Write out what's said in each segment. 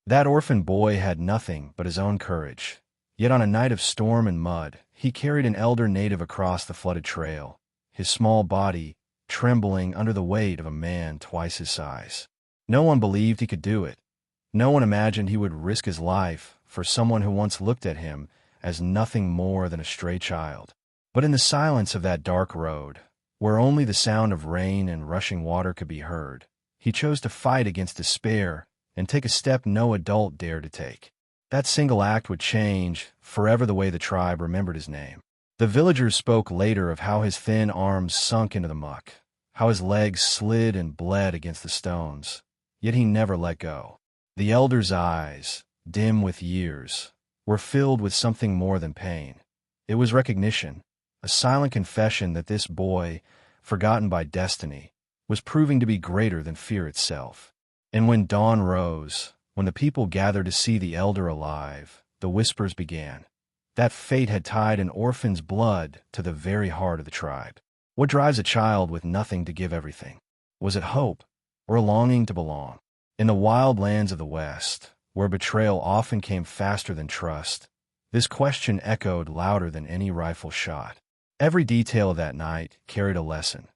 That orphan boy had nothing but his own courage. Yet on a night of storm and mud, he carried an elder native across the flooded trail, his small body trembling under the weight of a man twice his size. No one believed he could do it. No one imagined he would risk his life for someone who once looked at him as nothing more than a stray child. But in the silence of that dark road, where only the sound of rain and rushing water could be heard, he chose to fight against despair and take a step no adult dared to take. That single act would change forever the way the tribe remembered his name. The villagers spoke later of how his thin arms sunk into the muck, how his legs slid and bled against the stones, yet he never let go. The elder's eyes, dim with years, were filled with something more than pain. It was recognition, a silent confession that this boy, forgotten by destiny, was proving to be greater than fear itself. And when dawn rose, when the people gathered to see the elder alive, the whispers began. That fate had tied an orphan's blood to the very heart of the tribe. What drives a child with nothing to give everything? Was it hope, or a longing to belong? In the wild lands of the West, where betrayal often came faster than trust, this question echoed louder than any rifle shot. Every detail of that night carried a lesson.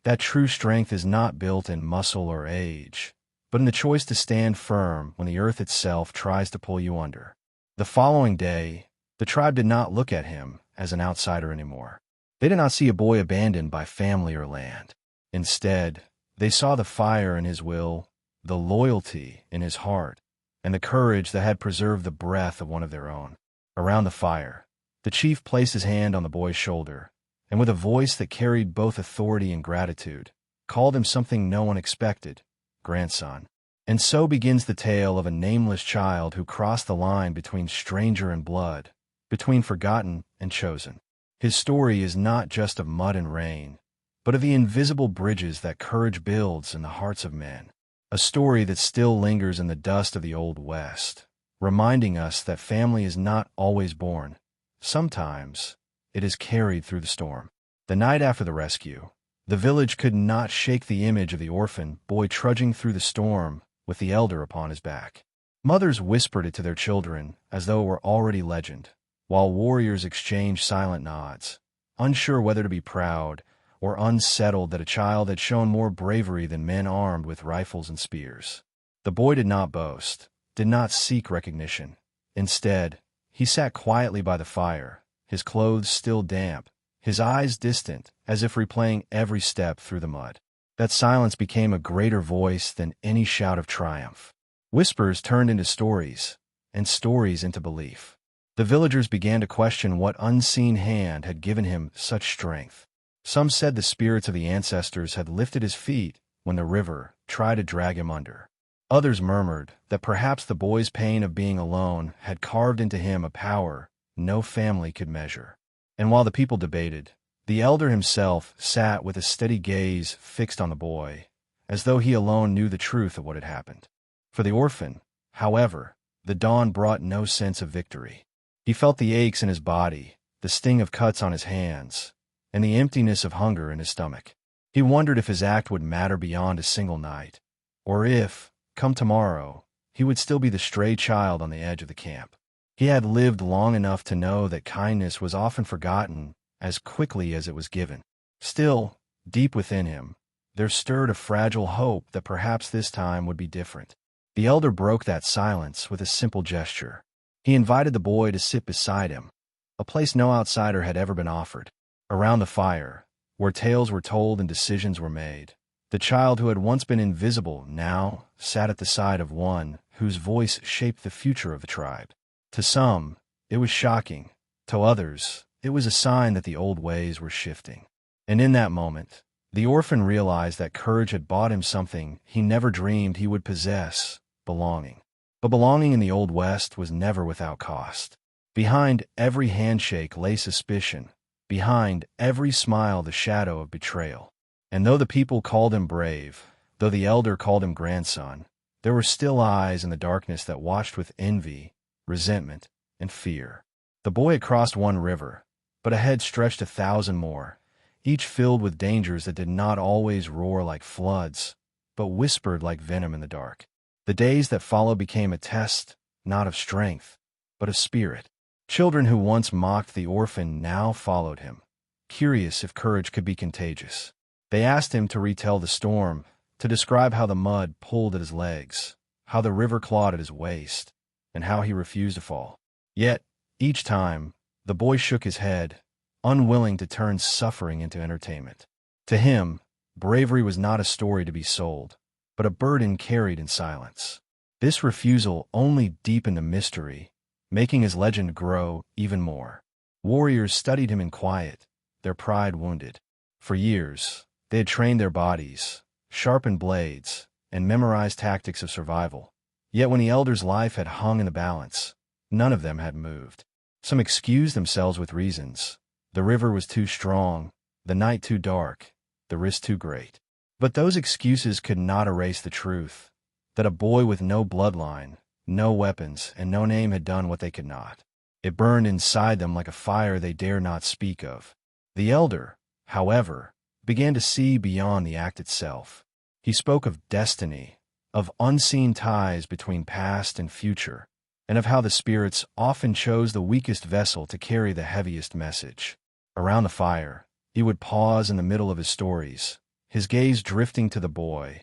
That true strength is not built in muscle or age, but in the choice to stand firm when the earth itself tries to pull you under. The following day, the tribe did not look at him as an outsider anymore. They did not see a boy abandoned by family or land. Instead, they saw the fire in his will, the loyalty in his heart, and the courage that had preserved the breath of one of their own. Around the fire, the chief placed his hand on the boy's shoulder, and with a voice that carried both authority and gratitude, called him something no one expected, grandson. And so begins the tale of a nameless child who crossed the line between stranger and blood, between forgotten and chosen. His story is not just of mud and rain, but of the invisible bridges that courage builds in the hearts of men. A story that still lingers in the dust of the Old West, reminding us that family is not always born. Sometimes it is carried through the storm. The night after the rescue, the village could not shake the image of the orphan boy trudging through the storm with the elder upon his back. Mothers whispered it to their children as though it were already legend, while warriors exchanged silent nods, unsure whether to be proud or unsettled that a child had shown more bravery than men armed with rifles and spears. The boy did not boast, did not seek recognition. Instead, he sat quietly by the fire, his clothes still damp, his eyes distant, as if replaying every step through the mud. That silence became a greater voice than any shout of triumph. Whispers turned into stories, and stories into belief. The villagers began to question what unseen hand had given him such strength. Some said the spirits of the ancestors had lifted his feet when the river tried to drag him under. Others murmured that perhaps the boy's pain of being alone had carved into him a power no family could measure. And while the people debated, the elder himself sat with a steady gaze fixed on the boy, as though he alone knew the truth of what had happened. For the orphan, however, the dawn brought no sense of victory. He felt the aches in his body, the sting of cuts on his hands, and the emptiness of hunger in his stomach. He wondered if his act would matter beyond a single night, or if, come tomorrow, he would still be the stray child on the edge of the camp. He had lived long enough to know that kindness was often forgotten as quickly as it was given. Still, deep within him, there stirred a fragile hope that perhaps this time would be different. The elder broke that silence with a simple gesture. He invited the boy to sit beside him, a place no outsider had ever been offered. Around the fire, where tales were told and decisions were made, the child who had once been invisible now sat at the side of one whose voice shaped the future of the tribe. To some, it was shocking. To others, it was a sign that the old ways were shifting. And in that moment, the orphan realized that courage had bought him something he never dreamed he would possess: belonging. But belonging in the Old West was never without cost. Behind every handshake lay suspicion, behind every smile the shadow of betrayal. And though the people called him brave, though the elder called him grandson, there were still eyes in the darkness that watched with envy, resentment, and fear. The boy had crossed one river, but ahead stretched 1,000 more, each filled with dangers that did not always roar like floods, but whispered like venom in the dark. The days that followed became a test, not of strength, but of spirit. Children who once mocked the orphan now followed him, curious if courage could be contagious. They asked him to retell the storm, to describe how the mud pulled at his legs, how the river clawed at his waist, and how he refused to fall. Yet, each time, the boy shook his head, unwilling to turn suffering into entertainment. To him, bravery was not a story to be sold, but a burden carried in silence. This refusal only deepened the mystery, making his legend grow even more. Warriors studied him in quiet, their pride wounded. For years, they had trained their bodies, sharpened blades, and memorized tactics of survival. Yet when the elder's life had hung in the balance, none of them had moved. Some excused themselves with reasons. The river was too strong, the night too dark, the risk too great. But those excuses could not erase the truth, that a boy with no bloodline, no weapons, and no name had done what they could not. It burned inside them like a fire they dare not speak of. The elder, however, began to see beyond the act itself. He spoke of destiny, of unseen ties between past and future, and of how the spirits often chose the weakest vessel to carry the heaviest message. Around the fire, he would pause in the middle of his stories, his gaze drifting to the boy,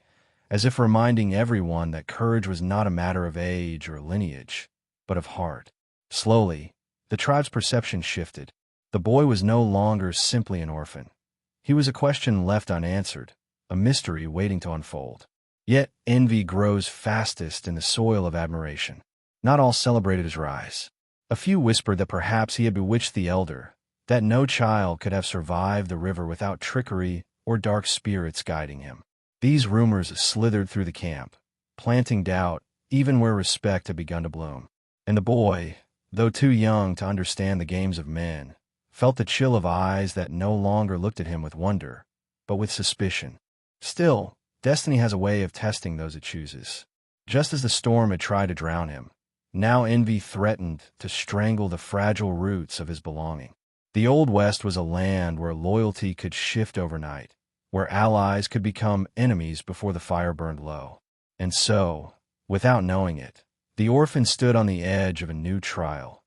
as if reminding everyone that courage was not a matter of age or lineage, but of heart. Slowly, the tribe's perception shifted. The boy was no longer simply an orphan. He was a question left unanswered, a mystery waiting to unfold. Yet envy grows fastest in the soil of admiration. Not all celebrated his rise. A few whispered that perhaps he had bewitched the elder, that no child could have survived the river without trickery or dark spirits guiding him. These rumors slithered through the camp, planting doubt even where respect had begun to bloom. And the boy, though too young to understand the games of men, felt the chill of eyes that no longer looked at him with wonder, but with suspicion. Still, destiny has a way of testing those it chooses. Just as the storm had tried to drown him, now envy threatened to strangle the fragile roots of his belonging. The Old West was a land where loyalty could shift overnight, where allies could become enemies before the fire burned low. And so, without knowing it, the orphan stood on the edge of a new trial,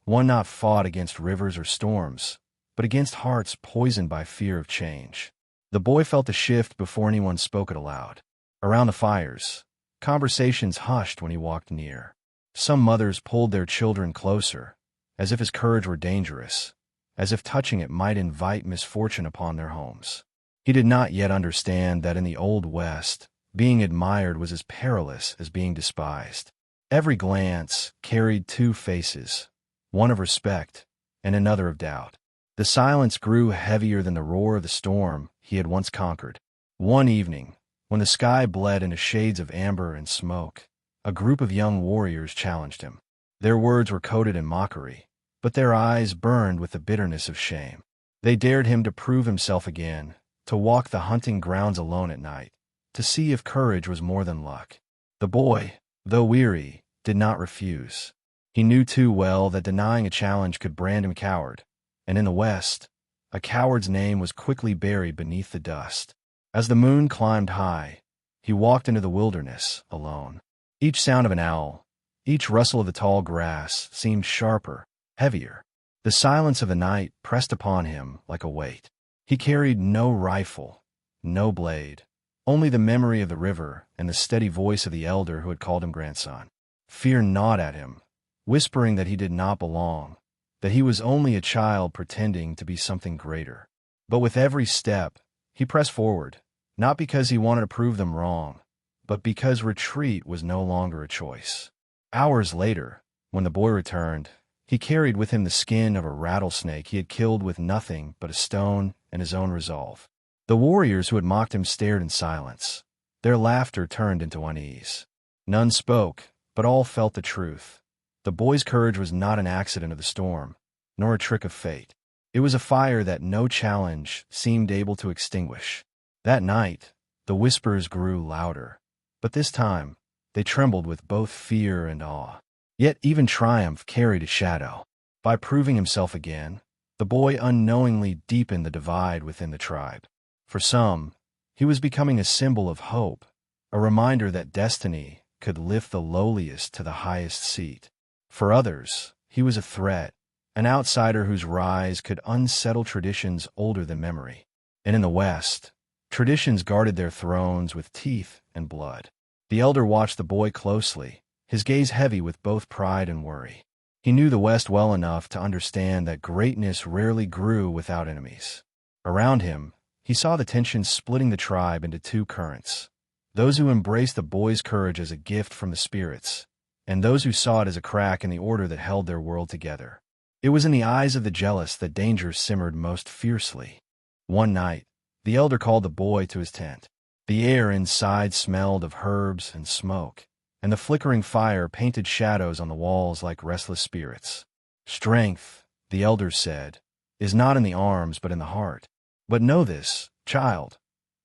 one not fought against rivers or storms, but against hearts poisoned by fear of change. The boy felt the shift before anyone spoke it aloud. Around the fires, conversations hushed when he walked near. Some mothers pulled their children closer, as if his courage were dangerous, as if touching it might invite misfortune upon their homes. He did not yet understand that in the Old West, being admired was as perilous as being despised. Every glance carried two faces, one of respect and another of doubt. The silence grew heavier than the roar of the storm he had once conquered. One evening, when the sky bled into shades of amber and smoke, a group of young warriors challenged him. Their words were coded in mockery, but their eyes burned with the bitterness of shame. They dared him to prove himself again, to walk the hunting grounds alone at night, to see if courage was more than luck. The boy, though weary, did not refuse. He knew too well that denying a challenge could brand him coward, and in the West, a coward's name was quickly buried beneath the dust. As the moon climbed high, he walked into the wilderness alone. Each sound of an owl, each rustle of the tall grass seemed sharper, heavier. The silence of the night pressed upon him like a weight. He carried no rifle, no blade, only the memory of the river and the steady voice of the elder who had called him grandson. Fear gnawed at him, whispering that he did not belong, that he was only a child pretending to be something greater. But with every step, he pressed forward, not because he wanted to prove them wrong, but because retreat was no longer a choice. Hours later, when the boy returned, he carried with him the skin of a rattlesnake he had killed with nothing but a stone and his own resolve. The warriors who had mocked him stared in silence. Their laughter turned into unease. None spoke, but all felt the truth. The boy's courage was not an accident of the storm, nor a trick of fate. It was a fire that no challenge seemed able to extinguish. That night, the whispers grew louder, but this time, they trembled with both fear and awe. Yet even triumph carried a shadow. By proving himself again, the boy unknowingly deepened the divide within the tribe. For some, he was becoming a symbol of hope, a reminder that destiny, could lift the lowliest to the highest seat. For others, he was a threat, an outsider whose rise could unsettle traditions older than memory. And in the West, traditions guarded their thrones with teeth and blood. The elder watched the boy closely, his gaze heavy with both pride and worry. He knew the West well enough to understand that greatness rarely grew without enemies. Around him, he saw the tension splitting the tribe into two currents: those who embraced the boy's courage as a gift from the spirits, and those who saw it as a crack in the order that held their world together. It was in the eyes of the jealous that danger simmered most fiercely. One night, the elder called the boy to his tent. The air inside smelled of herbs and smoke, and the flickering fire painted shadows on the walls like restless spirits. "Strength," the elder said, "is not in the arms but in the heart. But know this, child,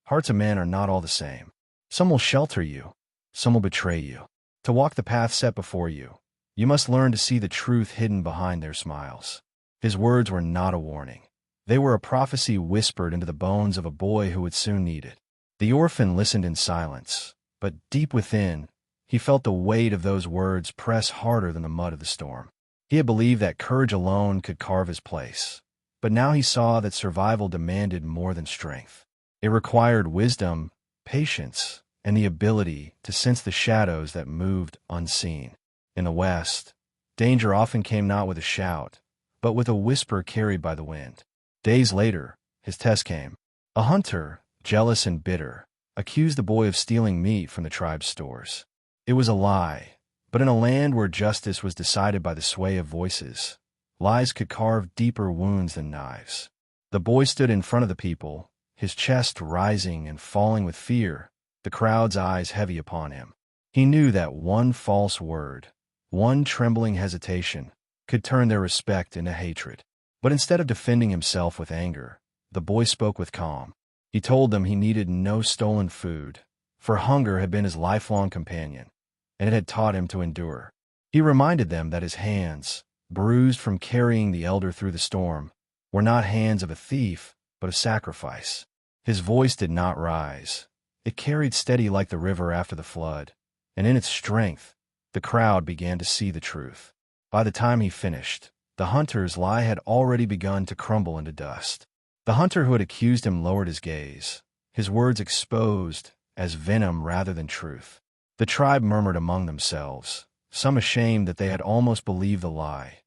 hearts of men are not all the same. Some will shelter you, some will betray you. To walk the path set before you, you must learn to see the truth hidden behind their smiles." His words were not a warning. They were a prophecy whispered into the bones of a boy who would soon need it. The orphan listened in silence, but deep within, he felt the weight of those words press harder than the mud of the storm. He had believed that courage alone could carve his place, but now he saw that survival demanded more than strength. It required wisdom, patience, and the ability to sense the shadows that moved unseen. In the West, danger often came not with a shout, but with a whisper carried by the wind. Days later, his test came. A hunter, jealous and bitter, accused the boy of stealing meat from the tribe's stores. It was a lie, but in a land where justice was decided by the sway of voices, lies could carve deeper wounds than knives. The boy stood in front of the people, his chest rising and falling with fear, the crowd's eyes heavy upon him. He knew that one false word, one trembling hesitation, could turn their respect into hatred. But instead of defending himself with anger, the boy spoke with calm. He told them he needed no stolen food, for hunger had been his lifelong companion, and it had taught him to endure. He reminded them that his hands, bruised from carrying the elder through the storm, were not hands of a thief, but of sacrifice. His voice did not rise. It carried steady like the river after the flood, and in its strength, the crowd began to see the truth. By the time he finished, the hunter's lie had already begun to crumble into dust. The hunter who had accused him lowered his gaze, his words exposed as venom rather than truth. The tribe murmured among themselves, some ashamed that they had almost believed the lie,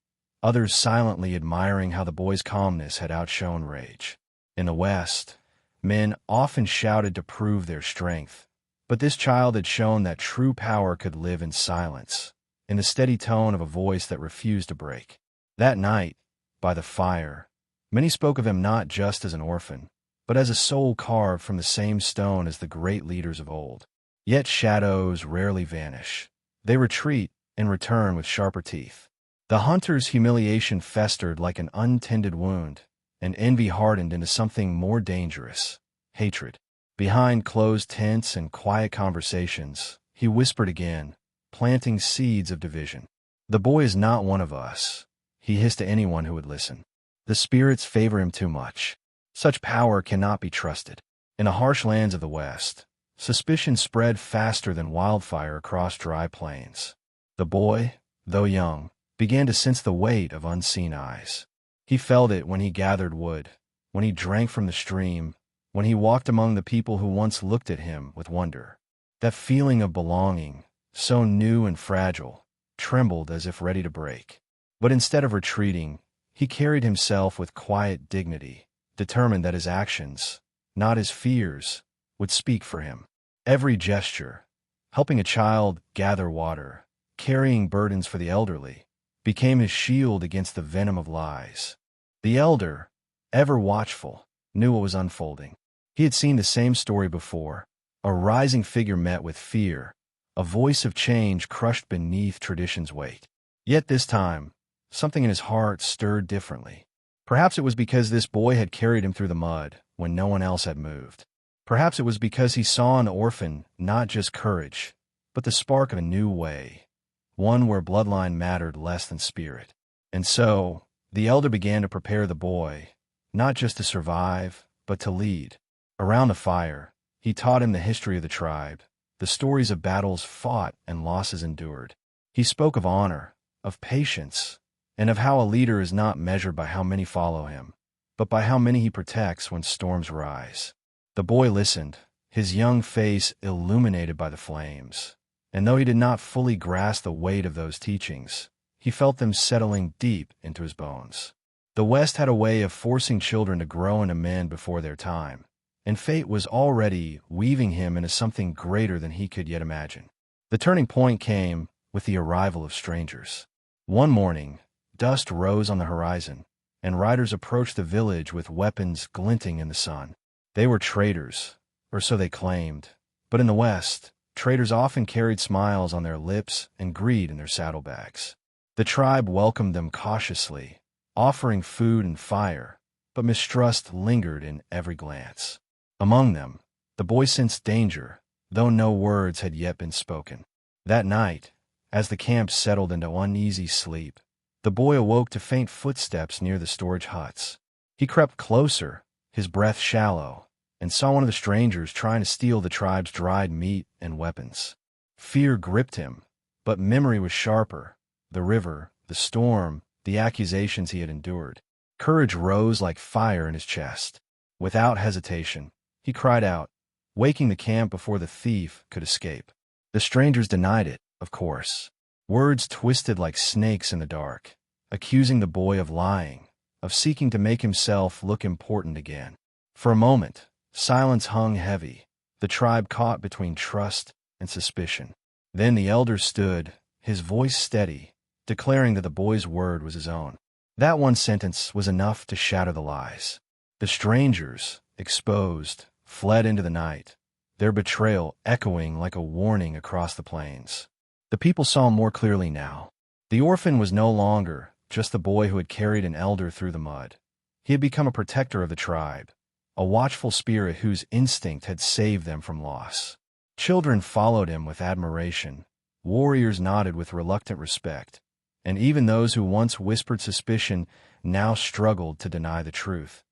others silently admiring how the boy's calmness had outshone rage. In the West, men often shouted to prove their strength, but this child had shown that true power could live in silence, in the steady tone of a voice that refused to break. That night, by the fire, many spoke of him not just as an orphan, but as a soul carved from the same stone as the great leaders of old. Yet shadows rarely vanish. They retreat and return with sharper teeth. The hunter's humiliation festered like an untended wound, and envy hardened into something more dangerous: hatred. Behind closed tents and quiet conversations, he whispered again, planting seeds of division. "The boy is not one of us," he hissed to anyone who would listen. "The spirits favor him too much. Such power cannot be trusted." In the harsh lands of the West, suspicion spread faster than wildfire across dry plains. The boy, though young, began to sense the weight of unseen eyes. He felt it when he gathered wood, when he drank from the stream, when he walked among the people who once looked at him with wonder. That feeling of belonging, so new and fragile, trembled as if ready to break. But instead of retreating, he carried himself with quiet dignity, determined that his actions, not his fears, would speak for him. Every gesture, helping a child gather water, carrying burdens for the elderly, became his shield against the venom of lies. The elder, ever watchful, knew what was unfolding. He had seen the same story before: a rising figure met with fear, a voice of change crushed beneath tradition's weight. Yet this time, something in his heart stirred differently. Perhaps it was because this boy had carried him through the mud when no one else had moved. Perhaps it was because he saw in the orphan not just courage, but the spark of a new way, one where bloodline mattered less than spirit. And so, the elder began to prepare the boy, not just to survive, but to lead. Around the fire, he taught him the history of the tribe, the stories of battles fought and losses endured. He spoke of honor, of patience, and of how a leader is not measured by how many follow him, but by how many he protects when storms rise. The boy listened, his young face illuminated by the flames, and though he did not fully grasp the weight of those teachings, he felt them settling deep into his bones. The West had a way of forcing children to grow into men before their time, and fate was already weaving him into something greater than he could yet imagine. The turning point came with the arrival of strangers. One morning, dust rose on the horizon, and riders approached the village with weapons glinting in the sun. They were traders, or so they claimed, but in the West, traders often carried smiles on their lips and greed in their saddlebags. The tribe welcomed them cautiously, offering food and fire, but mistrust lingered in every glance. Among them, the boy sensed danger, though no words had yet been spoken. That night, as the camp settled into uneasy sleep, the boy awoke to faint footsteps near the storage huts. He crept closer, his breath shallow, and saw one of the strangers trying to steal the tribe's dried meat and weapons. Fear gripped him, but memory was sharper. The river, the storm, the accusations he had endured. Courage rose like fire in his chest. Without hesitation, he cried out, waking the camp before the thief could escape. The strangers denied it, of course. Words twisted like snakes in the dark, accusing the boy of lying, of seeking to make himself look important again. For a moment, silence hung heavy, the tribe caught between trust and suspicion. Then the elder stood, his voice steady, declaring that the boy's word was his own. That one sentence was enough to shatter the lies. The strangers, exposed, fled into the night, their betrayal echoing like a warning across the plains. The people saw more clearly now. The orphan was no longer just the boy who had carried an elder through the mud. He had become a protector of the tribe, a watchful spirit whose instinct had saved them from loss. Children followed him with admiration, warriors nodded with reluctant respect, and even those who once whispered suspicion now struggled to deny the truth.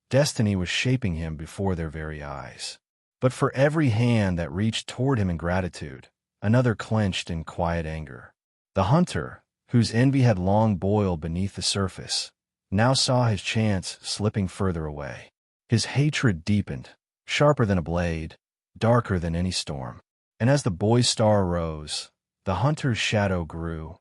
Destiny was shaping him before their very eyes. But for every hand that reached toward him in gratitude, another clenched in quiet anger. The hunter, whose envy had long boiled beneath the surface, now saw his chance slipping further away. His hatred deepened, sharper than a blade, darker than any storm. And as the boy's star rose, the hunter's shadow grew,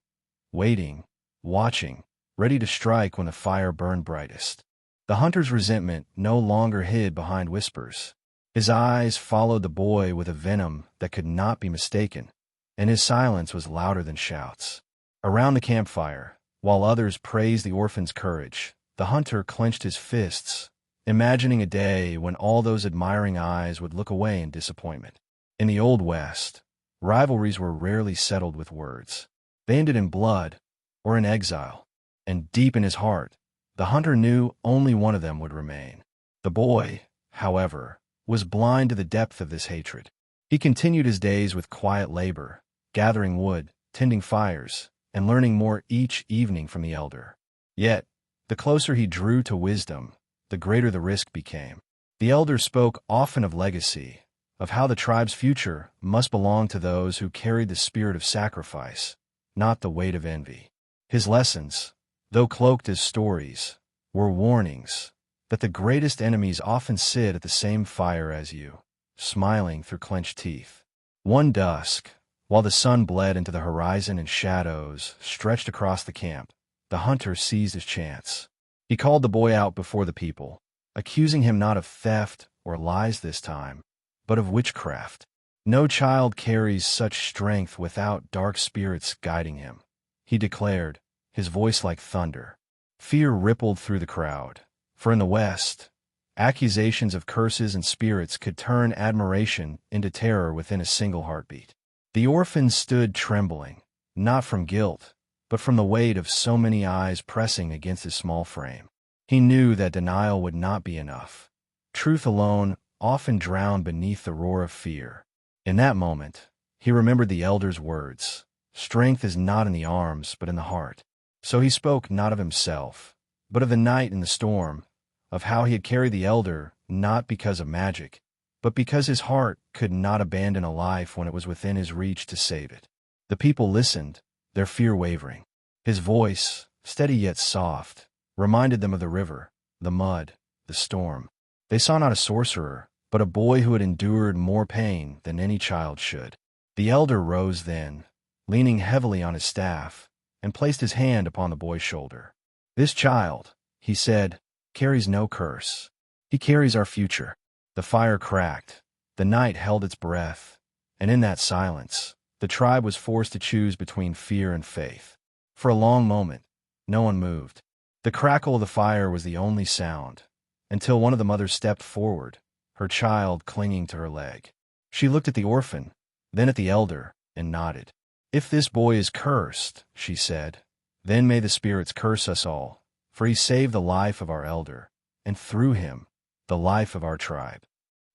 waiting, watching, ready to strike when the fire burned brightest. The hunter's resentment no longer hid behind whispers. His eyes followed the boy with a venom that could not be mistaken, and his silence was louder than shouts. Around the campfire, while others praised the orphan's courage, the hunter clenched his fists, imagining a day when all those admiring eyes would look away in disappointment. In the Old West, rivalries were rarely settled with words. They ended in blood or in exile, and deep in his heart, the hunter knew only one of them would remain. The boy, however, was blind to the depth of this hatred. He continued his days with quiet labor, gathering wood, tending fires, and learning more each evening from the elder. Yet, the closer he drew to wisdom, the greater the risk became. The elder spoke often of legacy, of how the tribe's future must belong to those who carried the spirit of sacrifice, not the weight of envy. His lessons, though cloaked as stories, were warnings that the greatest enemies often sit at the same fire as you, smiling through clenched teeth. One dusk, while the sun bled into the horizon and shadows stretched across the camp, the hunter seized his chance. He called the boy out before the people, accusing him not of theft or lies this time, but of witchcraft. No child carries such strength without dark spirits guiding him, he declared, his voice like thunder. Fear rippled through the crowd, for in the West, accusations of curses and spirits could turn admiration into terror within a single heartbeat. The orphan stood trembling, not from guilt, but from the weight of so many eyes pressing against his small frame. He knew that denial would not be enough. Truth alone often drowned beneath the roar of fear. In that moment, he remembered the elder's words, "Strength is not in the arms, but in the heart." So he spoke not of himself, but of the night and the storm, of how he had carried the elder not because of magic, but because his heart could not abandon a life when it was within his reach to save it. The people listened, their fear wavering. His voice, steady yet soft, reminded them of the river, the mud, the storm. They saw not a sorcerer, but a boy who had endured more pain than any child should. The elder rose then, leaning heavily on his staff, and placed his hand upon the boy's shoulder. "This child," he said, "carries no curse. He carries our future." The fire cracked, the night held its breath, and in that silence, the tribe was forced to choose between fear and faith. For a long moment, no one moved. The crackle of the fire was the only sound, until one of the mothers stepped forward, her child clinging to her leg. She looked at the orphan, then at the elder, and nodded. "If this boy is cursed," she said, "then may the spirits curse us all, for he saved the life of our elder, and through him, the life of our tribe."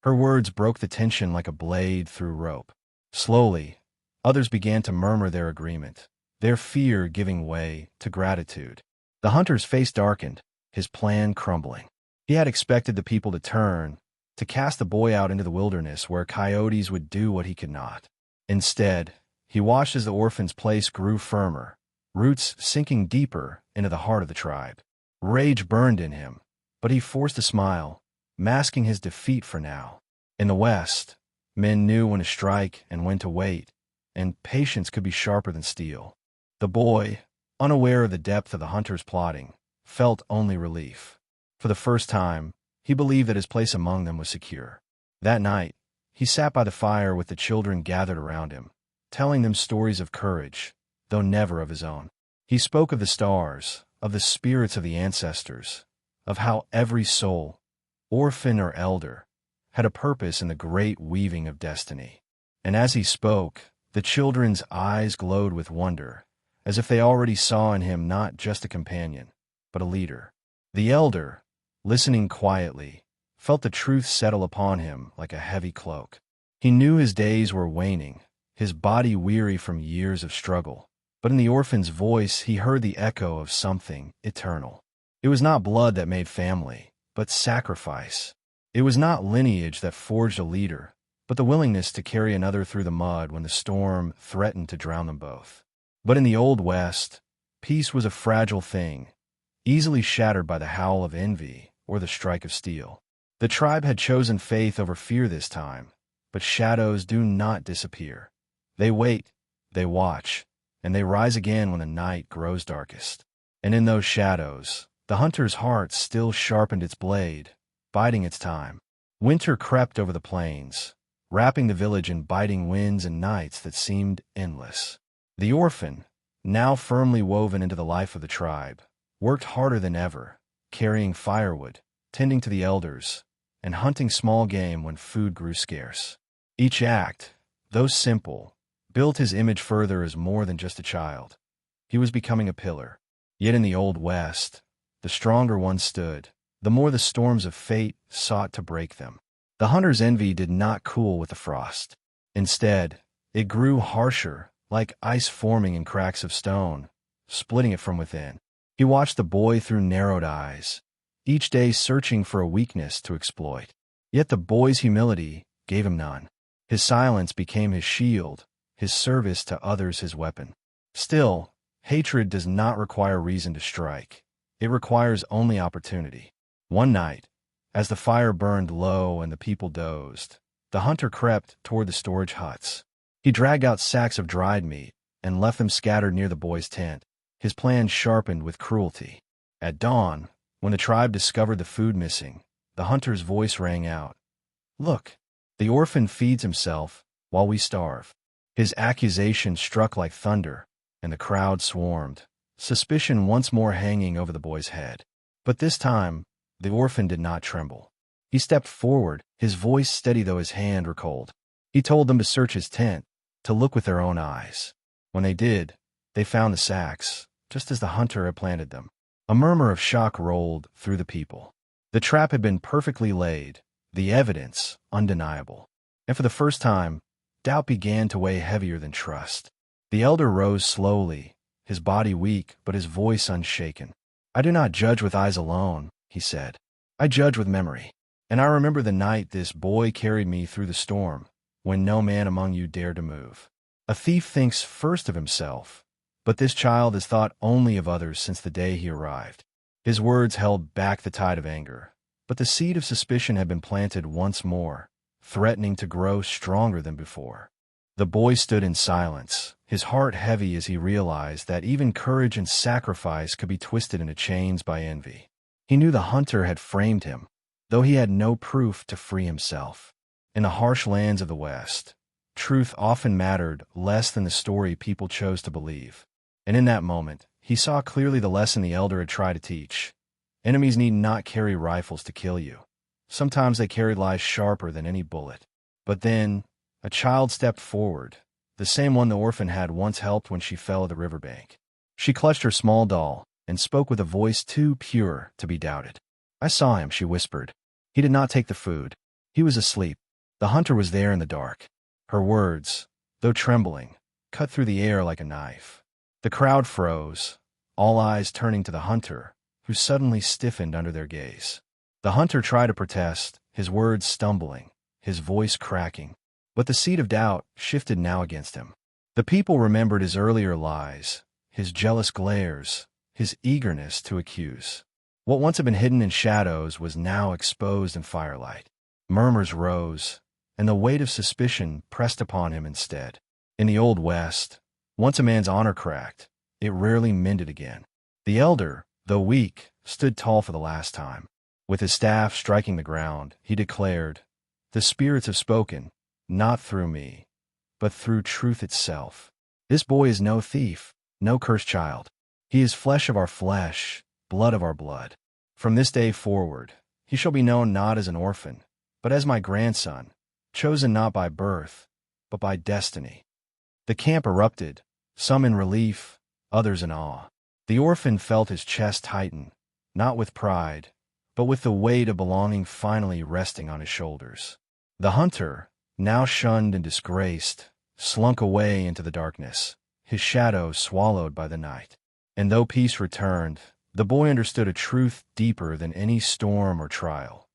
Her words broke the tension like a blade through rope. Slowly, others began to murmur their agreement, their fear giving way to gratitude. The hunter's face darkened, his plan crumbling. He had expected the people to turn, to cast the boy out into the wilderness where coyotes would do what he could not. Instead, he watched as the orphan's place grew firmer, roots sinking deeper into the heart of the tribe. Rage burned in him, but he forced a smile, masking his defeat for now. In the West, men knew when to strike and when to wait, and patience could be sharper than steel. The boy, unaware of the depth of the hunter's plotting, felt only relief. For the first time, he believed that his place among them was secure. That night, he sat by the fire with the children gathered around him, telling them stories of courage, though never of his own. He spoke of the stars, of the spirits of the ancestors, of how every soul, orphan or elder, had a purpose in the great weaving of destiny. And as he spoke, the children's eyes glowed with wonder, as if they already saw in him not just a companion, but a leader. The elder, listening quietly, felt the truth settle upon him like a heavy cloak. He knew his days were waning, his body weary from years of struggle, but in the orphan's voice he heard the echo of something eternal. It was not blood that made family, but sacrifice. It was not lineage that forged a leader, but the willingness to carry another through the mud when the storm threatened to drown them both. But in the Old West, peace was a fragile thing, easily shattered by the howl of envy or the strike of steel. The tribe had chosen faith over fear this time, but shadows do not disappear. They wait, they watch, and they rise again when the night grows darkest. And in those shadows, the hunter's heart still sharpened its blade, biding its time. Winter crept over the plains, wrapping the village in biting winds and nights that seemed endless. The orphan, now firmly woven into the life of the tribe, worked harder than ever, carrying firewood, tending to the elders, and hunting small game when food grew scarce. Each act, though simple, built his image further as more than just a child. He was becoming a pillar. Yet in the Old West, the stronger one stood, the more the storms of fate sought to break them. The hunter's envy did not cool with the frost. Instead, it grew harsher, like ice forming in cracks of stone, splitting it from within. He watched the boy through narrowed eyes, each day searching for a weakness to exploit. Yet the boy's humility gave him none. His silence became his shield, his service to others his weapon. Still, hatred does not require reason to strike. It requires only opportunity. One night, as the fire burned low and the people dozed, the hunter crept toward the storage huts. He dragged out sacks of dried meat and left them scattered near the boy's tent, his plan sharpened with cruelty. At dawn, when the tribe discovered the food missing, the hunter's voice rang out, "Look, the orphan feeds himself while we starve." His accusation struck like thunder, and the crowd swarmed, suspicion once more hanging over the boy's head. But this time, the orphan did not tremble. He stepped forward, his voice steady though his hand were cold. He told them to search his tent, to look with their own eyes. When they did, they found the sacks, just as the hunter had planted them. A murmur of shock rolled through the people. The trap had been perfectly laid, the evidence undeniable. And for the first time, doubt began to weigh heavier than trust. The elder rose slowly, his body weak but his voice unshaken. "I do not judge with eyes alone," he said. "I judge with memory." And I remember the night this boy carried me through the storm, when no man among you dared to move. A thief thinks first of himself, but this child has thought only of others since the day he arrived. His words held back the tide of anger, but the seed of suspicion had been planted once more, threatening to grow stronger than before. The boy stood in silence, his heart heavy as he realized that even courage and sacrifice could be twisted into chains by envy. He knew the hunter had framed him, though he had no proof to free himself. In the harsh lands of the West, truth often mattered less than the story people chose to believe. And in that moment, he saw clearly the lesson the elder had tried to teach. Enemies need not carry rifles to kill you. Sometimes they carry lies sharper than any bullet. But then, a child stepped forward, the same one the orphan had once helped when she fell at the riverbank. She clutched her small doll and spoke with a voice too pure to be doubted. "I saw him," she whispered. "He did not take the food. He was asleep. The hunter was there in the dark." Her words, though trembling, cut through the air like a knife. The crowd froze, all eyes turning to the hunter, who suddenly stiffened under their gaze. The hunter tried to protest, his words stumbling, his voice cracking. But the seed of doubt shifted now against him. The people remembered his earlier lies, his jealous glares, his eagerness to accuse. What once had been hidden in shadows was now exposed in firelight. Murmurs rose, and the weight of suspicion pressed upon him instead. In the Old West, once a man's honor cracked, it rarely mended again. The elder, though weak, stood tall for the last time. With his staff striking the ground, he declared, "The spirits have spoken, not through me, but through truth itself. This boy is no thief, no cursed child. He is flesh of our flesh, blood of our blood. From this day forward, he shall be known not as an orphan, but as my grandson, chosen not by birth, but by destiny." The camp erupted, some in relief, others in awe. The orphan felt his chest tighten, not with pride, but with the weight of belonging finally resting on his shoulders. The hunter, now shunned and disgraced, slunk away into the darkness, his shadow swallowed by the night. And though peace returned, the boy understood a truth deeper than any storm or trial.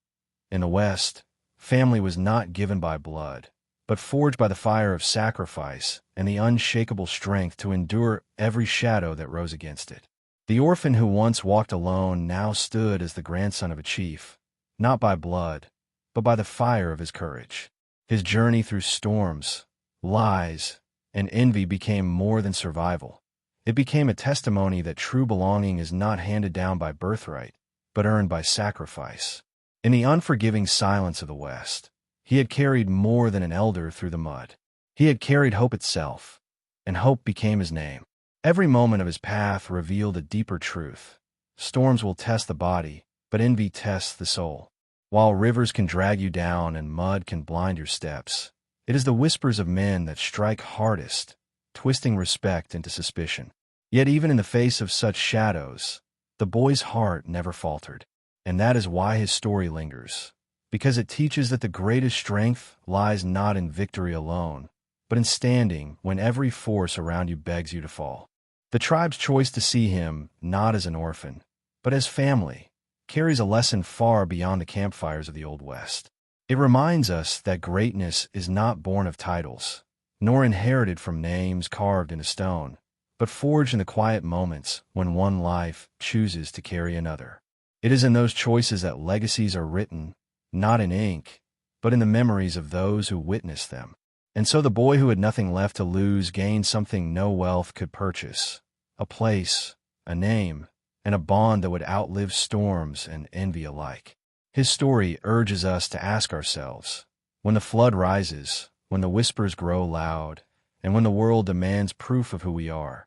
In the West, family was not given by blood, but forged by the fire of sacrifice and the unshakable strength to endure every shadow that rose against it. The orphan who once walked alone now stood as the grandson of a chief, not by blood, but by the fire of his courage. His journey through storms, lies, and envy became more than survival. It became a testimony that true belonging is not handed down by birthright, but earned by sacrifice. In the unforgiving silence of the West, he had carried more than an elder through the mud. He had carried hope itself, and hope became his name. Every moment of his path revealed a deeper truth. Storms will test the body, but envy tests the soul. While rivers can drag you down and mud can blind your steps, it is the whispers of men that strike hardest, twisting respect into suspicion. Yet even in the face of such shadows, the boy's heart never faltered. And that is why his story lingers, because it teaches that the greatest strength lies not in victory alone, but in standing when every force around you begs you to fall. The tribe's choice to see him not as an orphan, but as family, carries a lesson far beyond the campfires of the Old West. It reminds us that greatness is not born of titles, nor inherited from names carved into stone, but forged in the quiet moments when one life chooses to carry another. It is in those choices that legacies are written, not in ink, but in the memories of those who witnessed them. And so the boy who had nothing left to lose gained something no wealth could purchase: a place, a name, and a bond that would outlive storms and envy alike. His story urges us to ask ourselves, when the flood rises, when the whispers grow loud, and when the world demands proof of who we are,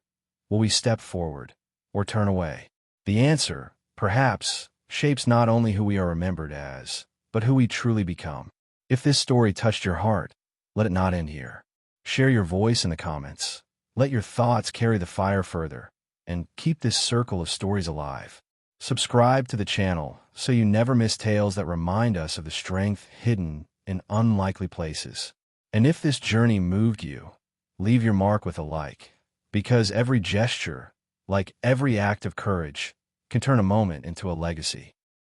will we step forward or turn away? The answer, perhaps, shapes not only who we are remembered as, but who we truly become. If this story touched your heart, let it not end here. Share your voice in the comments. Let your thoughts carry the fire further, and keep this circle of stories alive. Subscribe to the channel so you never miss tales that remind us of the strength hidden in unlikely places. And if this journey moved you, leave your mark with a like, because every gesture, like every act of courage, can turn a moment into a legacy.